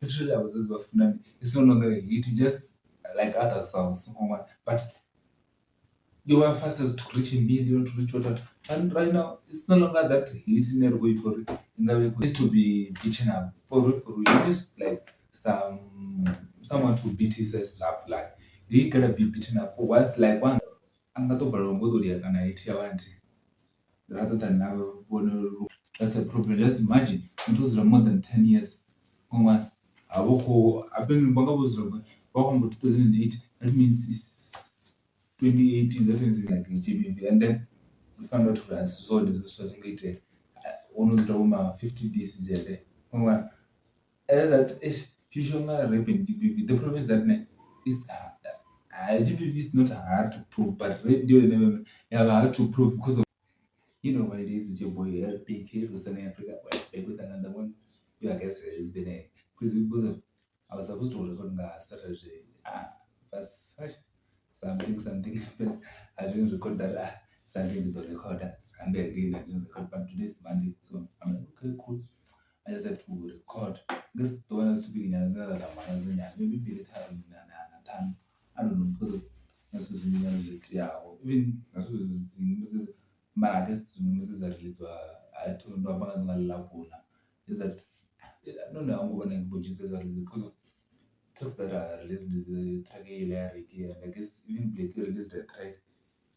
literally I was just funny. It's no longer a hit, just like other songs. But they were fastest to reach a million, to reach what. And right now, it's no longer that hit in a way for it. In the way it needs to be beaten up. For you need like someone to beat his slap. Like, he gotta be beaten up for once, like one. Angatobara ngodo kana hit yawanti rather than now. That's the problem. Just imagine it was more than 10 years. One, I've been in Bangabos 2008. That means it's 2018. That means like in GBV. And then we found out we sold this starting it. One was the 50 pieces there. One, as that you should not rape in GBV. The problem is that it's GBV is not hard to prove, but radio never hard to prove because of what it is. It's your boy big here was an Africa back with another one. I guess it's been a because of I was supposed to record on Saturday. First something but I didn't record that Sunday with the recorder. Sunday again I didn't record, but today's Monday. So I'm like, okay, cool. I just have to record. This the one has to be in another maybe be the time in time. I don't know because of that's was yeah, even that's was but I guess Mrs. Arlitwa, I told no about Lapuna. Is that I don't know when I put Jesus because of tracks that are released is the track lyric and I guess even Blake released a track.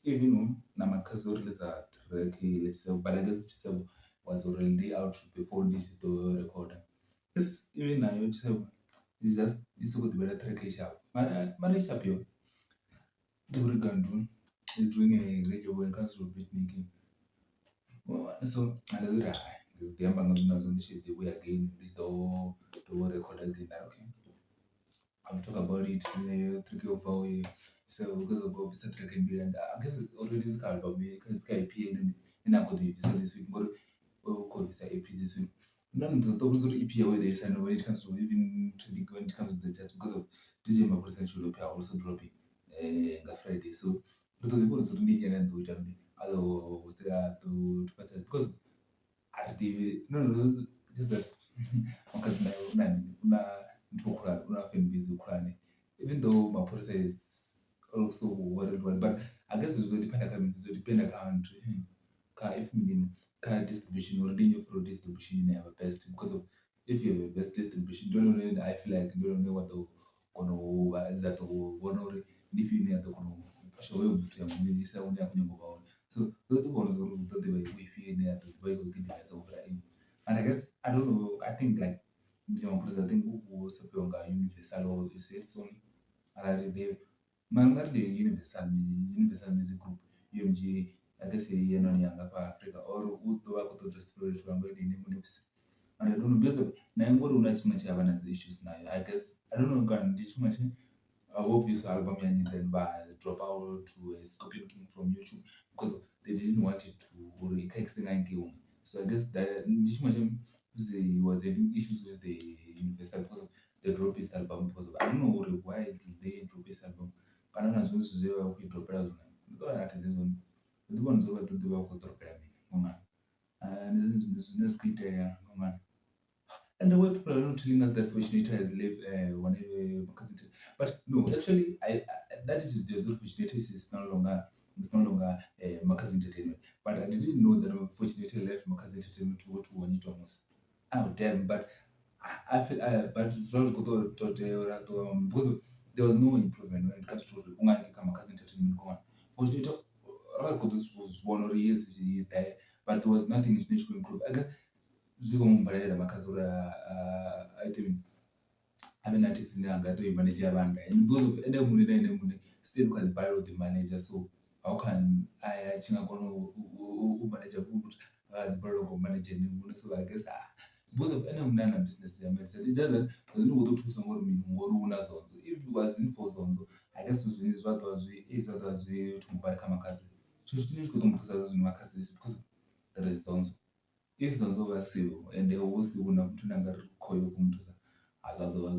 Even Namakazo released a track, let's say, but I guess it was already out before this to record. Yes, even now, it's just it's a good better track sharp. Mara sharp, yo. The Gandu is doing a great job when it comes to beat making. So another the Ambangazuna on the shit the way again with the record again. Okay. I'll talk about it tricky of how we so because of Bob Central can be and I guess already this card but me because it's IP and I could visit this week but call this IP this week. None of the topics of EP where they send when it comes to even when it comes to the chat because of DJ Makosan should appear also dropping Friday. So but the people to really get and do it other was there to pass it because at the no just that because na una fan base ukhulane even though Maporisa is also worldwide but I guess it will depend on country if mean car distribution or then for distribution you have a best because of if you have a best distribution don't know I feel like don't know what the kono is that one or if you need to kono pasha wewe mtu ya mwini isa unya kunyongo baona so those two ones will be the way if you need to buy go get the over and I guess I don't know I think like I think who sapionga universal or is it soon and they manga the universal music group UMG I guess ye non yanga pa Africa or who to work to just for it wango ni munifs and I don't know because of na ngoro una too much having the issues now I guess I don't know can this much I hope this album and then by drop out to a Scorpion King from YouTube because they didn't want it to or so I guess that this much he was having issues with the Universal because of the drop his album because of I don't know why do they drop his album. Kana na zonke sizoya ukudropela zona. Ngicela ngathi lezona. Ngibona zoba tonto bakudropela mina. Ngoma. Nezikide ngoma. And the way people are not telling us that Fortunator has left one but no, actually, that is the Fortunator is no longer Marcus Entertainment. But I didn't know that Fortunator left Marcus Entertainment to go to Juanito Amos. Oh damn! But I feel but George Goto because there was no improvement when it comes to Marcus Entertainment. Fortunator, was 1 or 2 years he is there, but there was nothing in to improve. I guess zvikomumbarira makazora item ave artist neangatoimanage vanhu and because of ende mune naine mune still can borrow the manager so how can I achingakona umanager kuti borrow kumanager nemune so I guess because of ende mune ana business yamedisa it just that zvinongototusa ngori munhu ngori una zonzo if it wasn't for zonzo I guess zvinhu zvatova kuti mubarika makazi chinhu chine chikotomupfusa zvinhu makazi because that is zonzo if zonzo vasiwo ende usiona mtu nanga rikoyo kumtusa azvazova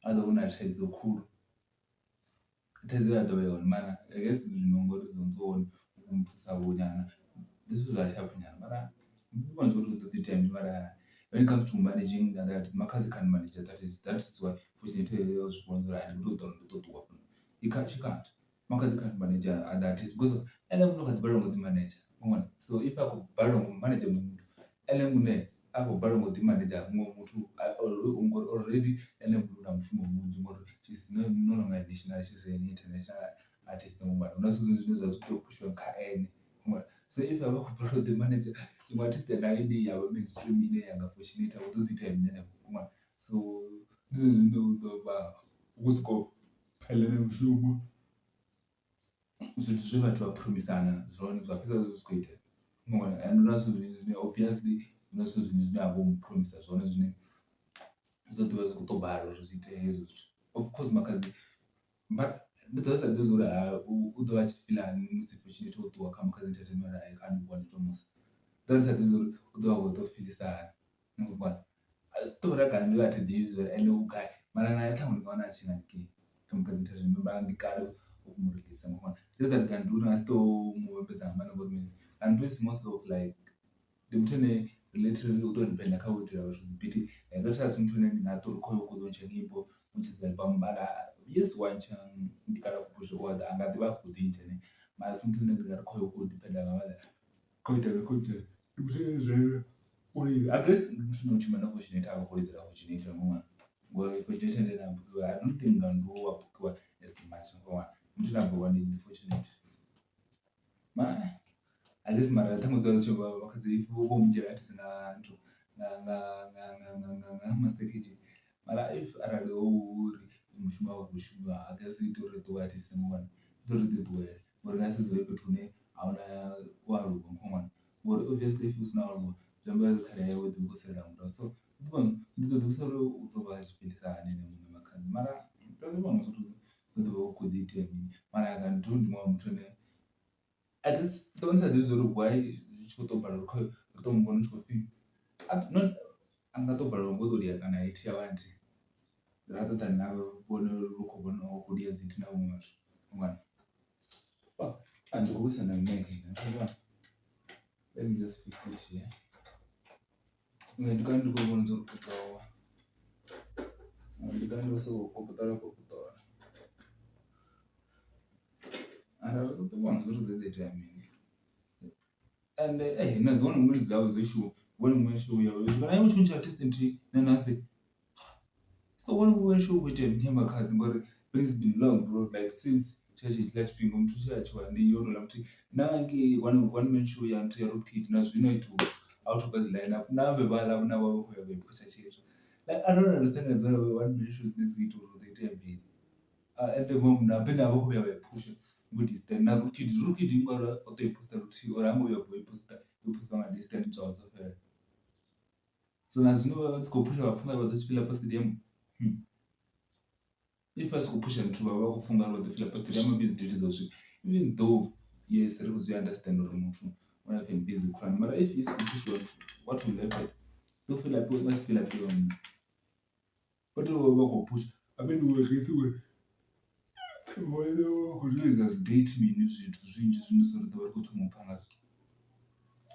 azoona thaidzo khulu thaidzo yatoveona mana I guess zvinongori zonzoona kumtusa vonyana ndizvo zvashapu nyana mara ndizvibona zviri kutoti time mara when it comes to managing, that is makazi can manage that. That is why fortunately was sponsor and do to work. She can't. Makazi can't manage and that is because of and I'm not at the bottom of the manager. So if I could borrow manager, and ako borrow the manager mutu already and then mshumo munji ngoto she's no longer national, she's an international artist ngoma unasuzu zvinhu kutopushwa kaeni. So if I were to borrow the manager, you might just that idea of mainstream in a fortunate out of the time. So this is no the what's called Pelham Shumo. So it's river to a promisana, Zron, the officers was created. And obviously, no such now home promises on his name. So there was to borrow, of course, Makazi. But those are those who are who do actually feel and most fortunate to come because entertainment I can't want to almost. Those are those who do what to feel sad. No one. To what I can do at the usual and no guy. Man, I can't go on a chin and key. Come because entertainment and the card of Murli someone. Just that can do not still move as a man about me. And this most of like the mutane literally utolipenda kauti la wazipiti data simtune ninato koyo kudoncha nyimbo muchiza album bara yes wancha ndikala kupusha wada angati bakudinjene ma simtune ndikala koyo kudipenda wala koita mutane zero uri I guess mutune uchimana fortunate abakoleza la fortunate ngoma ngo fortunate ndena mbukiwa I don't think ndo wapukiwa as much ngoma mutune abo ni fortunate ma I guess mara tangu zochoba wakazi ifu mjira ati na master kiji mara if arado uri mushuma wakushuma I guess itore to ati semwana itore to we morgasi zoe petune auna waru ngomwana but obviously if usna waru jamba kare yawo duko sera ndo so ndo dusaro utoba chipilisa nene makani mara ndo mama ndo kudite mara kan tundi mwa mutune I just don't say this sort of why you should to borrow to mbona shopping. Not I'm not to borrow go to the kana iti awanti. Rather than now bono ruko bono kudia zitina umash. One. And the voice and I'm making. Let me just fix it here. When you can't go on to go. You can't also go. And I don't want to do the time. And hey, there's one of the was issue. When we show you, but I want to artist in tree, then I say. So when we show with him, him a cousin, but it's been long, bro. Like since church is last being on to church, and the young lamb. Now I get one man show you and tear up kid, and you know to out of us line up. Now we buy now we because like I don't understand as well one man shows this way to the time. At the moment, now been a we pushing. Good is then now rookie ding or a poster or I'm going to poster you post on a distant jaws of her. So as you know, let's go push our finger with this filler postadium. If I go push and to a walk of finger with the filler postadium business also, even though yes, there was you understand or remote when I've been busy crime, but if it's push what will happen? Don't feel like we must feel like on me. But we will push. I mean, we will get away. Kuliza date minutes zvinji zvinosorwa kuti mupfangazo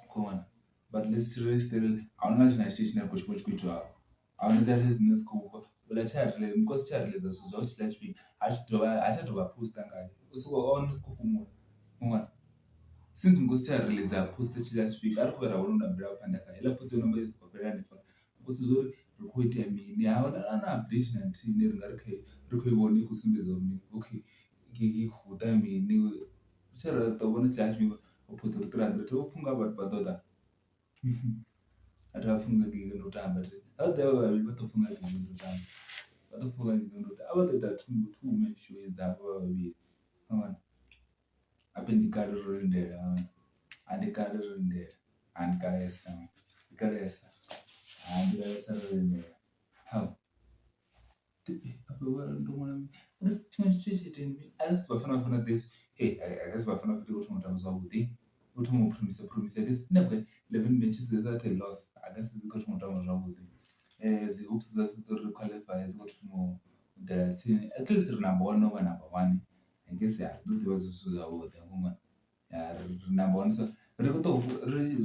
kuona but let's still hauna china china kuchikuitwa hauna zati zinescope but chatile because chatile zaso zvauti let's be achadova poster ngayo usuko on scope mumwe since because chatile za poster chila speak ari kubera unondambira pandaka ila poster number is popelani pa because zori rikuita mini hauna ana update na ntine ringari rikuiboni kusimbeza mini okay kuda mini uchara tobona chashmi upoto 300 tofunga batota atafunga notamba adawa batofunga notamba batofunga notamba abatoda two men shows that babili abana apendikalo rindera andikalo rindera andikaesa rindera how as bafana this hey I guess bafana futhi ukuthi umuntu amuzwa ukuthi mu promise I guess never 11 matches that a loss I guess ukuthi umuntu amuzwa ukuthi the hopes that to qualify as ukuthi mu the at least number 1 over number 1 I guess yeah don't was so about ngoma yeah number 1 so ri khou ṱoḓa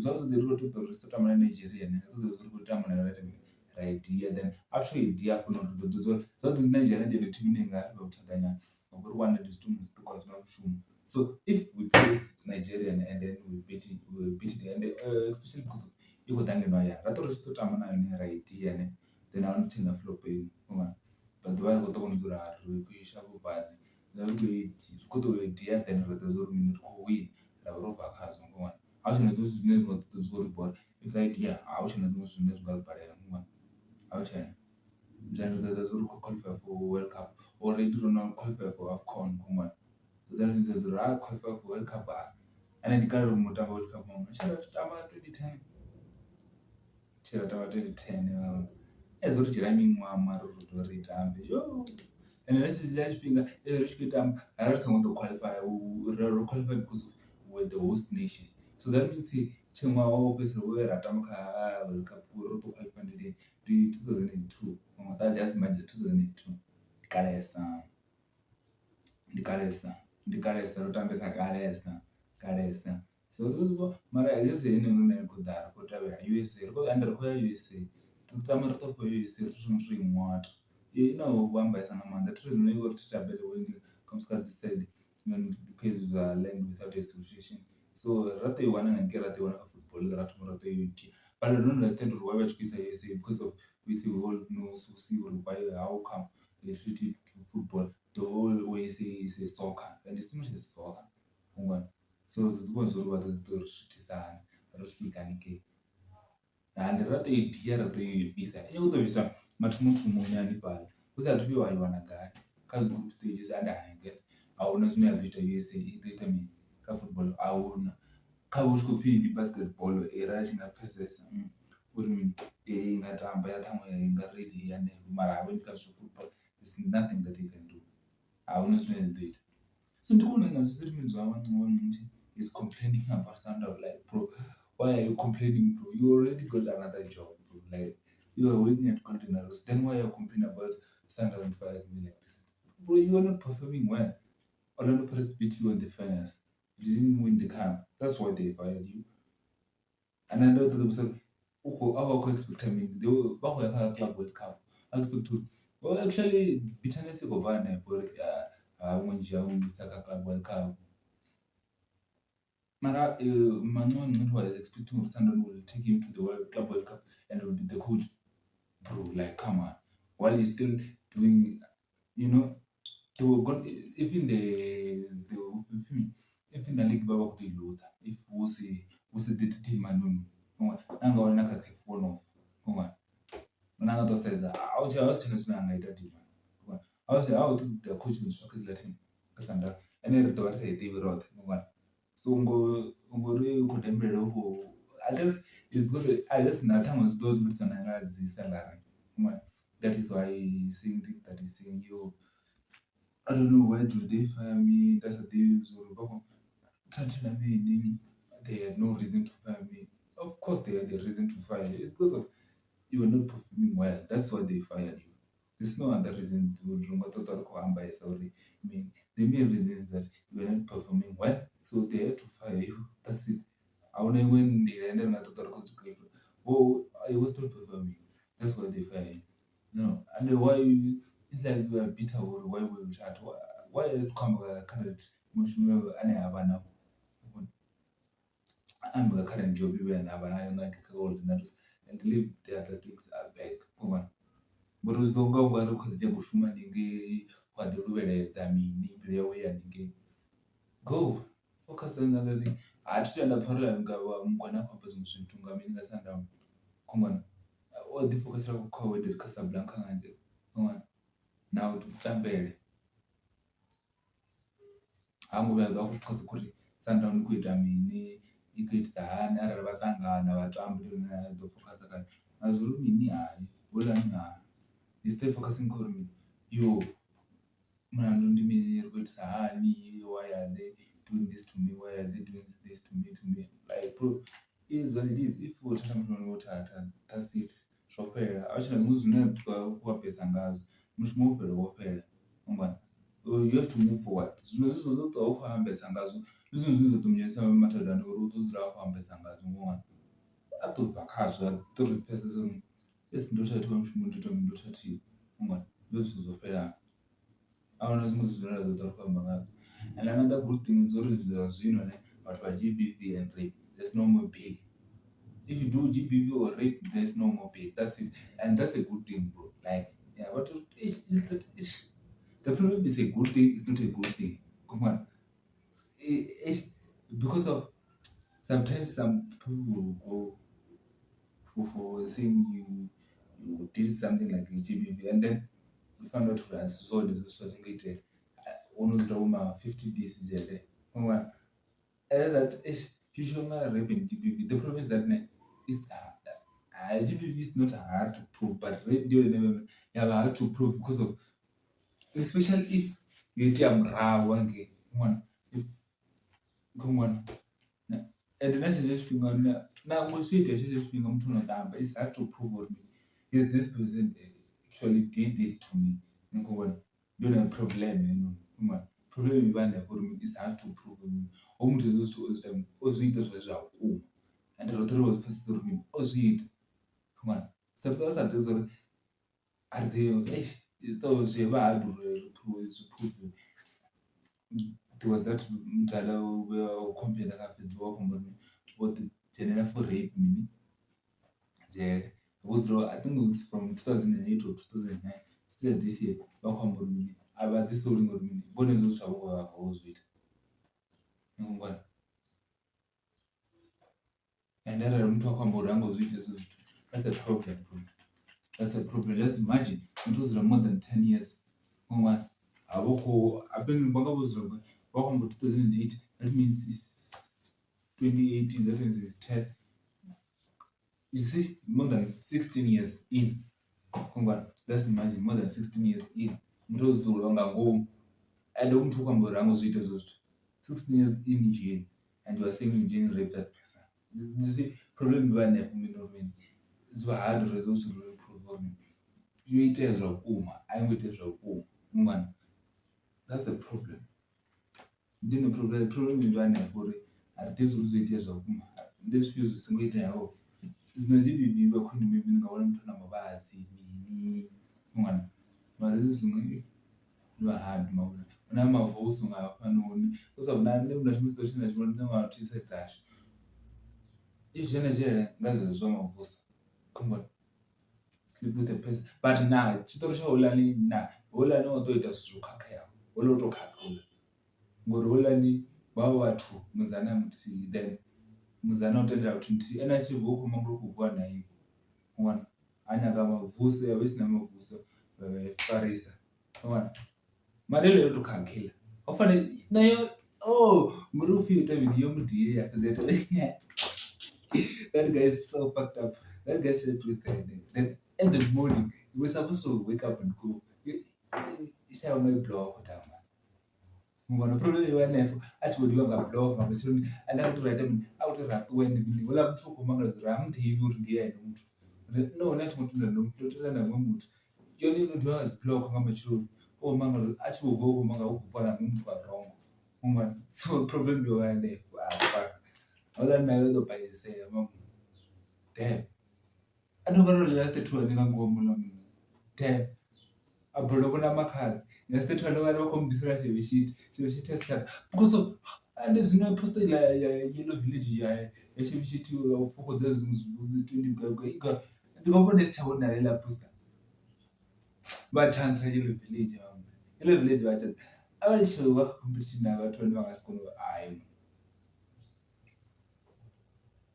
zwavhuḓi ri khou ṱoḓa uri ri si tou tamba na Nigeria ri khou ṱoḓa uri ri khou tamba na United ra i dia, then after i dia hafhanoni ri ḓo ḓivha uri zwavhuḓi Nigeria ndi yone thimu ine i nga fhira vhuthadanyana ngauri one ndi zwithu zwiṱuku a zwi na mushumo. So if we play with Nigeria and then we beat it and especially because i khou ḓa ngeno hayani ra ṱori ri tshi ḓo tamba na yone ra i dia then ahuna muthu ane a flop vha ḓovha ri khou ṱavhanya uri ri khou i shavha badi ri khou tou i dia then ra ḓivha uri mini ri khou wina ra vha ro bva khazwo a hu tshena zwiṅwe zwine zwa ḓo zwi ri bora if ra i dia a hu tshena zwiṅwe zwine zwi nga ri balela a hu tshena then ri ḓo ḓivha uri ri khou qualify for World Cup or ri ḓo no qualify for AFCON so that means uri ra qualify for World Cup ane ndi kale uri mutambo World Cup tshe ra tamba 2010 tshe ra tamba 2010 ezwo ri dzhiela miṅwaha mara uri ḓo ri tambe ende ri tshi dzhia tshifhinga ri tshi khou tamba ara ri songo ḓo qualify ro qualify because we're the host nation, so that means tshiṅwe ṅwaha wo fhedzisela we ra tamba kha World Cup ro ḓo qualify ndi 2002 that just imagine 2002 ndi kalesa ro tambesa kalesa so mara I guess ine nṋe ri khou ḓa ri khou tevhela USA ri khou ya USA ri tama ri ṱo khou ya USA ri thoma ri ṅwata i na u vhambesa nga maanḓa thi ri uri thi tabele wingi comes to decide because zwa land without association so ra ḓo i wana ngei ra ḓo i wana kha football ra thoma ra ḓo i dzhia but I don't understand uri why vha tshi khou isa USA because of we all know so see why how come they treat it football the whole way say soccer and it's not just soccer so zwi ḓivha uri vha ḓo ḓo ri thithisa hani ri tshi ikani ke and ra ḓo i dia ra ḓo i bvisa i khou ḓo bvisa mathumuthumuni hanefhaḽa hu sa athu vhuya wa i wana gai kha dzi group stages and I guess ahuna zwine ya ḓo ita USA i ḓo ita mini kha football ahuna kha vhu tshi khou pfhi ndi basketball ra tshi nga pfhesesa uri mini i nga tamba ya ṱhaṅwe i nga ready hanefho mara when it comes to football there's nothing that you can do ahuna zwine ya ḓo ita so ndi khou na statement zwa ṅwanci is complaining about Sundown like bro why are you complaining bro you already got another job bro like you are working at Golden Arrows then why are you complaining about Sundown fired me like this bro you are not performing well Orlando Pirates beat you in the finals you didn't win the cup that's why they fired you and I know that themselves I expect I mean they were back when I Club World Cup I expect to well actually bitterness go van but mwenje awungisa kha Club World Cup mara Mancane was expecting Sunderland will take him to the Club World Cup and will be the coach bro like come on while he's still doing you know they were going even the even the league baba could lose if was the team manunu nanga wana kha F1 ngoma nanga to says how china sina anga ita team how say how the coach will shock his Latin kasanda ene ri to varisa ite virothe ngoma so ngori ku dembele ho I guess it's because I guess nothing was those bits and I the salary that is why saying things that is saying you I don't know why do they fire me that's a deal so they had no reason to fire me. Of course, they had a reason to fire you. It's because of you were not performing well. That's why they fired you. There's no other reason to sorry. I mean, the main reason is that you were not performing well, so they had to fire you. That's it. I when they ended up oh, I was not performing. That's why they fired you. No, and why it's like you are bitter or why we chat. Why is come current emotional and I'm a current job when I have like coordinators and leave the other things are back. But was don't go where the Jago Schumann what the Rubere Zamini play away and go focus on another thing. I tell a fellow and go Mwana Papas to Gaminga Sandam. Come on, all the focus of COVID Casablanca and come on now to Tambere. I'm going to focus Sundown quit. I mean, ikuita hani arali vatangana vatambi dzo focus kha azuri mini hai bolani hai is stay focusing kha uri yo mlandu ndi mini ri kuitisa hani why are they doing this to me why are they doing this to me like bro is what it is if uthatha muthu wothatha that's it zvophela achina zvinhu zvine kwa pesa ngazvo mushumo wopera wopera ungwana You have to move forward. Zvino zvizvo zvotoa ukahambesa ngazvo ndizvo zvinozotomunyanyisa matadhani uri utodzira wakahambesa ngazvo ngowani atobva kazvo atoripesesa munhu esi ndotaitwa mushumo ndotatiwa ngowani ndozvizopera aona zvimwe zvinhu zvinotari kuhamba ngazvo. And another good thing is always zvino vatu va-GBV and rape, there's no more bail. If you do GBV or rape, there's no more bail. That's it. And that's a good thing, bro. Like, yeah, but the problem is a good thing, it's not a good thing. Come on. Because of sometimes some people will go for saying you did something like a GBV and then you found out to so this was getting almost over 50 pieces there. Come on. As that you should not rape in GBV. The problem is that it's GBV is not hard to prove, but rape you have hard to prove because of, especially if you tell wange one if come on and the next just being on now we see the just being on to it's hard to prove with me is this person actually did this to me you don't have problem come on problem you want for me is hard to prove with me to those two time ozvita zvezvakuma and the rotary was first to me ozvita come on so those are those are they those hard to prove. There was that mdala we-compare Facebook about the general for rape mini. It was I think it was from 2008 or 2009. Still this year, wakhomba mini. About this story ngori mini. Bone zoshabuka wakho uzwita. Ngibona. And then umuntu wakhomba urango uzwita ezozithu. That's the problem, bro. That's the problem. Just imagine it was more than 10 years. Ngibona. Abokho abeng bangabuzwa welcome to 2008. That means it's 2018. That means it's 10. You see, more than 16 years in. Let's imagine more than 16 years in. And I don't talk about Ramos 16 years in jail, and you are saying you didn't rape that person. You see, problem is it's hard to resolve to prove me. You eat as a woman, I'm with as a woman. That's the problem. The problem is one for artists who say tears of this feels single tail. It's maybe we were couldn't maybe go on to number by me. One, but it is you are hard mouth. When I'm a voice on my unknown, because of that, no station as one of our said dash. This generation, that's a song of voice. Come on, sleep with a person. But now, Chitosha Olani, now, all I know to it as to Kakao, Oloto Kakao. Ngorolani vavo vatu muzana muti then muzana utendera kuti nti ena chivhuku manguru kuvua naivo mwana anyaka mavhuso yavisina mavhuso farisa mwana madelo yotokakila ofane nayo muri ufita video mudiye yakazeta that guy is so fucked up. That guy slept with her then in the morning he was supposed to wake up and go isha ungaiblock down. Ngona problem iwanepo achibodiwa ngablock ngabethoni andakutiraita munhu akutorapa wende wala muthuko mangazira amuthivi uri ndiye nomuntu no nathi mutunda nomuntu totela namwe muntu joni muntu wakaziblock ngamachiro mangalo achibovoko manga ukufana nomuntu warongo ngona so problem iwanepo fuck wala nayo the bias mama damn anokano last two ndingangomula munhu damn abholo kuna makhadzi ngesithethu abantu bakhombisela shit esithatha because of and there's no poster la yellow village ya shit for those 20 gaga ndikobona sithabo nalela poster ba chance yellow village bathi abalisho ba competition nabathu bangasikolo hayi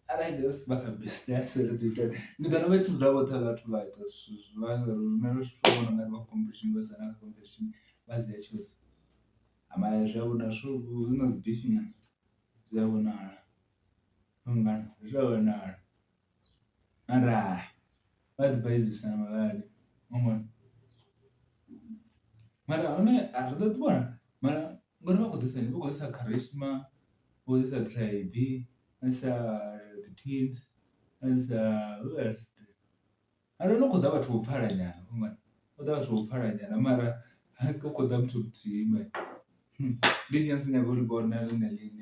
I guess back a business ngidana bethu zilabo bathu bathi ngalo competition basana competition baziyachoose amala zvabona sho unozibifina zvabona ungana zvabona ara advisor mali mama mara one ardatwana mara ngori vakodisa charisma kodisa tribe asa the teens asa I don't know kuda bathu upfara nyana ungana kuda bathu upfara nyana mara Koko them to team. Lilians never born, Nelly.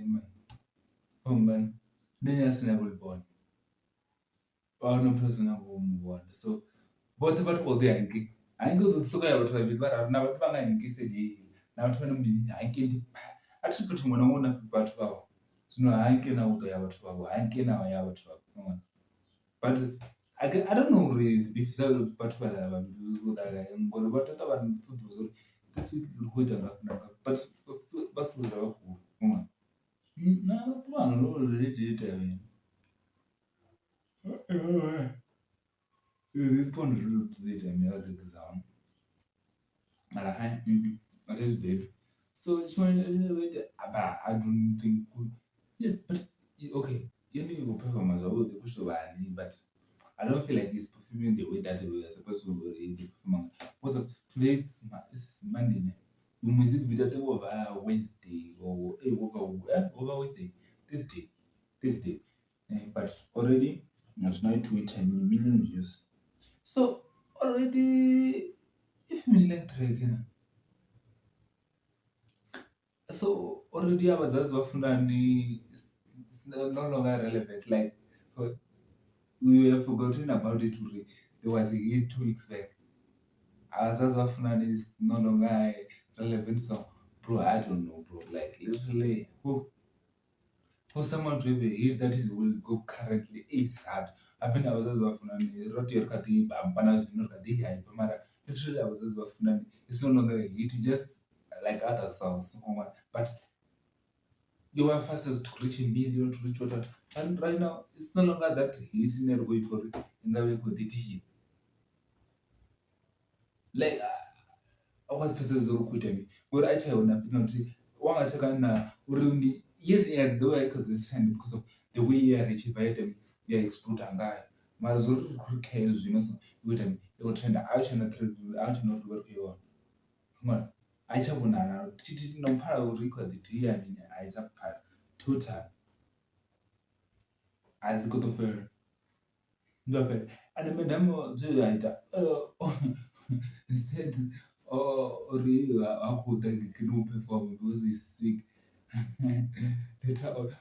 Oh man, Lilians never born. Or no person born. So, both about all the Yankee. I go to Soka, but I've never found any kiss a day. Now, 20 minutes, I can't. I should put one on about 12. So, no, I can't out the hour 12. I can't now, I have 12. But I don't know really if so particular about that I'm going to about food this week good enough but was no one really did I mean this point really did I mean I exam but I did babe so she went about I don't think yes but okay you know you perform as well the push over but I don't feel like he's performing the way that we are supposed to be performing. Because today is Monday. The music video over Wednesday or over Wednesday. This day. But already it's not to 10 million views. So already if we like try again. So already abazazi bafundani it's no longer relevant. Like we have forgotten about it already. There was a hit 2 weeks back. Abazazi bafunani is no longer relevant. So bro, I don't know, bro. Like literally, for someone to have a hit that is will go currently is hard. I've been abazazi bafunani wrote your kati bampana no kati hype mara. Literally abazazi bafunani it's no longer a hit. Just like other songs. But they were fastest to reach a million, to reach what. And right now, it's no longer that he's in a way for it. In the way with it. Like, I was first as a quit me. But I tell you, penalty. One second, Urundi, yes, yeah, the way I could this hand because of the way you are reaching by them, you are exploding guy. Marazur cares, you know, with him. You will trend out and out not work you on. Come on. I tell you now, Titi no power record the tea. I mean, I is a total as good of her. Vabbè, andammo giù instead aku that cannot perform because he's sick. Later on,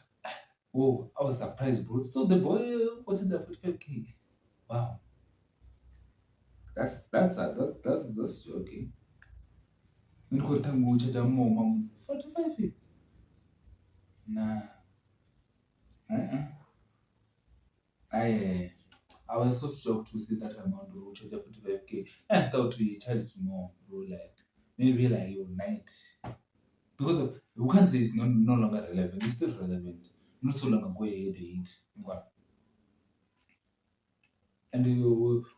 oh, I was surprised, bro. So the boy, what is that 45K? Wow, that's joking. Niko tangu uchaja mom 45. Nah, uh-uh. I was so shocked to see that amount bro charge 45K. I thought we charged more, bro. Like maybe like your night. Because we can't say it's no longer relevant. It's still relevant. Not so long ago, they hit. And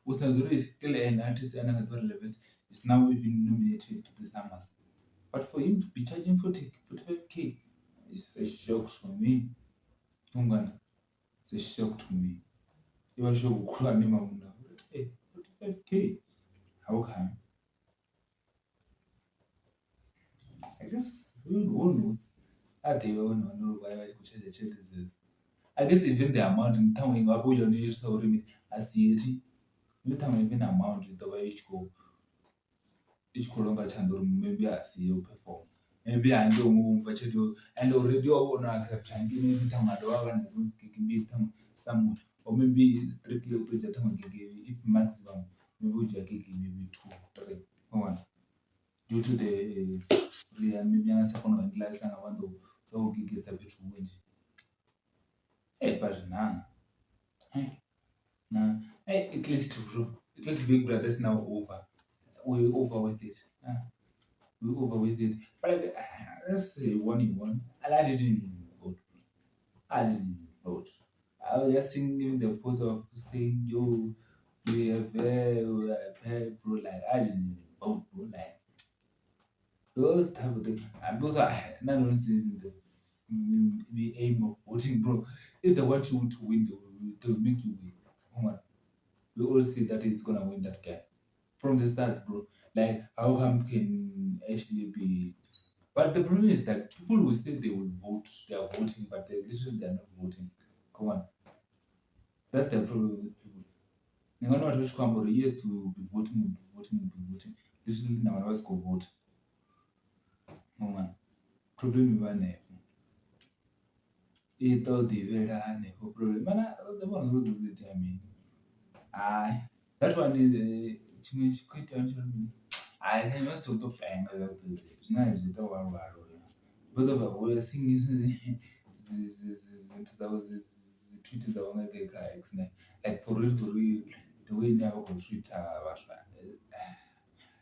Usanzuri is still an artist and another relevant. It's now even nominated to the Summers. But for him to be charging 45K, it's a shock for me. It's a shock to me. You are sure hey, 45K. How come? I guess who knows? They don't know why I could change the chances. I guess even the amount in town in Abu Yoni Sorimi as the you tell even amount with the way each Kolonga Chandor maybe I see you perform. Maybe I don't move but you do and already all want to accept and give me time at all and kicking me some or maybe strictly to Jatama if maximum maybe Jackie maybe 2, 3, 1. Due to the maybe a second and last time I want to get a bit windy. Hey, but nah. Hey, nah. Hey, at least, bro. At least Big Brother's now over. We're over with it. We're over with it. But like, let's say 1-1. And I didn't even vote. I didn't even vote. I was just singing the post of saying, yo, we are very, bro. Like, I didn't even vote, bro. Like, those type of things. And those are not only the aim of voting, bro. If they want you to win, they'll make you win. Come on. We all see that he's gonna win that guy from the start, bro. Like, how come can actually be? But the problem is that people will say they will vote, they are voting, but they are not voting. Come on, that's the problem with people. You know what? Which come, yes, we will be voting, we will be voting, we will be voting. Literally, now let's go vote. woman. Problem one. It all the very problem. Man, the one who do it, I mean. Aye. That one is change quite me. I can just sort of bang a lot of it. Nice, you don't want to because of our thing is treated the one like for real, the way now we treat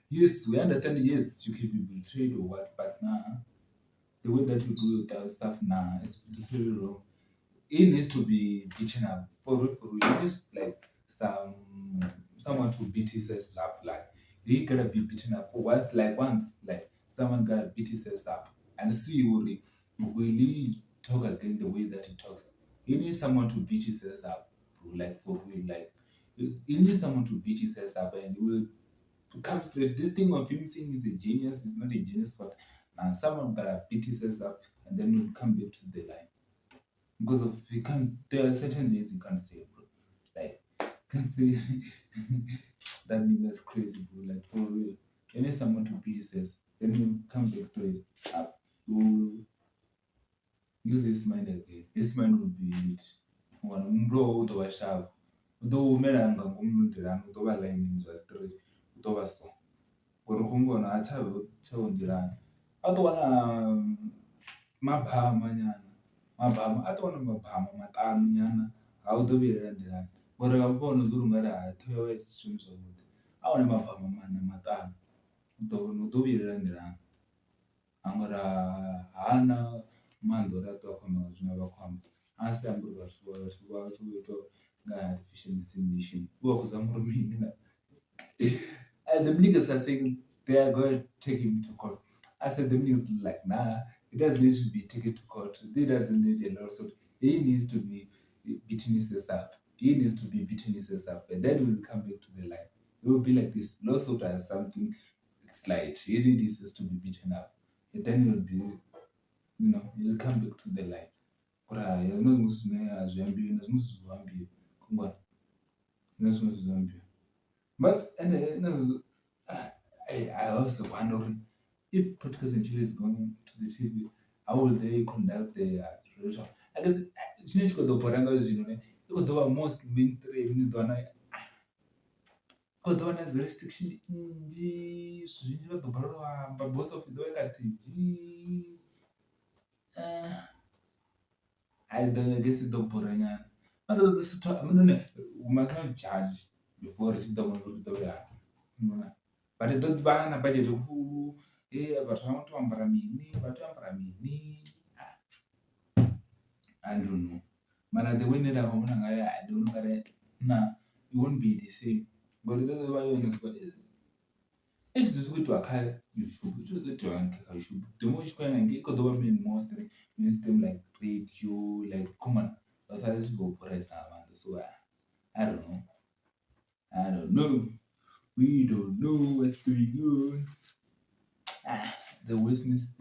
yes, we understand. Yes, you can be betrayed or what, but nah, the way that you do that stuff now is really wrong. He needs to be beaten up for real. He needs like someone to beat his ass up. Like he gotta be beaten up for once like someone gotta beat his ass up and see will he talk again the way that he talks. He needs someone to beat his ass up, bro, like for real. Like he needs someone to beat his ass up and he will come straight. This thing of him saying he's a genius is not a genius, but someone gotta beat his ass up and then we'll come back to the line. Because of you can't there are certain things you can't say, bro. Like that nigga's crazy, bro. Like for real. You need someone to be says, then you come back straight up. You use this mind again. This mind will be it. One bro to a sharp. Though Meranga Gumudiran, to a line in just straight, to a stone. Gorungo na tell Diran. I don't wanna maphama nyana maphama a tona maphama matano nyana a wu to vuyelelandelani ku ri va vona zwi nga ri ha thoya swilo zwavhuḓi a wane maphama mana matano u ḓo vhuyelelandelani a ngori hana maanḓa uri a ṱuwa khou amba nga zwine a vha khou amba a si ambi uri vhathu vha tshi vho ita nga artificial insemination u vha khou zama uri mini na and the niggas are saying they are going to take him to court. I said the niggas like, nah, he doesn't need to be taken to court. He doesn't need a lawsuit. He needs to be beating his ass up. He needs to be beating his ass up. And then we'll come back to the line. It will be like this. Lawsuit has something slight. He needs us to be beaten up. And then he'll be, he'll come back to the line. But I know who's as you ambient, as much as you ambient. Come on. That's what you ambient. But I also wonder if Portuguese and Chile is going to the TV, how will they conduct their relationship? I guess Chile got the Poranga, you got the most mainstream in the one. Got the one has restriction in G, but both of the work at TV. I guess the Poranga. I mean, we must not judge before it's the one who do that. But it don't ban a budget who, but I want to ambramini, but ambramini. I don't know. But the way that I don't know that nah, it won't be the same. But the other way on is what is if this way to a car, you should choose it to a should. The more you can get the women mostly mainstream like radio, like common. That's how this go price. So I don't know. I don't know. We don't know what's going on. The Westminster,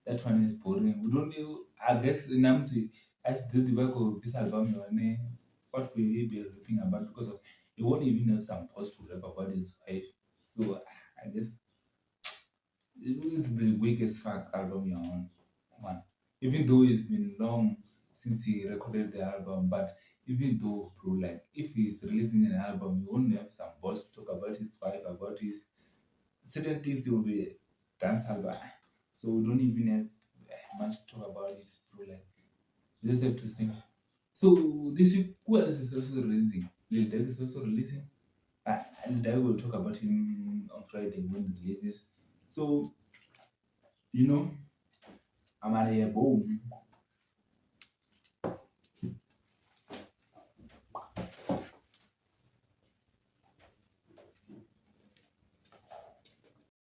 that one is boring. We don't know. I guess Namsi, as the back of this album, what will he be rapping about? Because of he won't even have some post to rap about his wife. So I guess it will be the weak as fuck album you're on one. Even though it's been long since he recorded the album, but even though, bro, like if he's releasing an album, you won't have some boss to talk about his wife, about his certain things. He will be dance album, so we don't even have much to talk about it, bro. Like you just have to think. So this week, who else is also releasing? Lil Durk is also releasing. And I will talk about him on Friday when he releases. So I'm out of here, boom.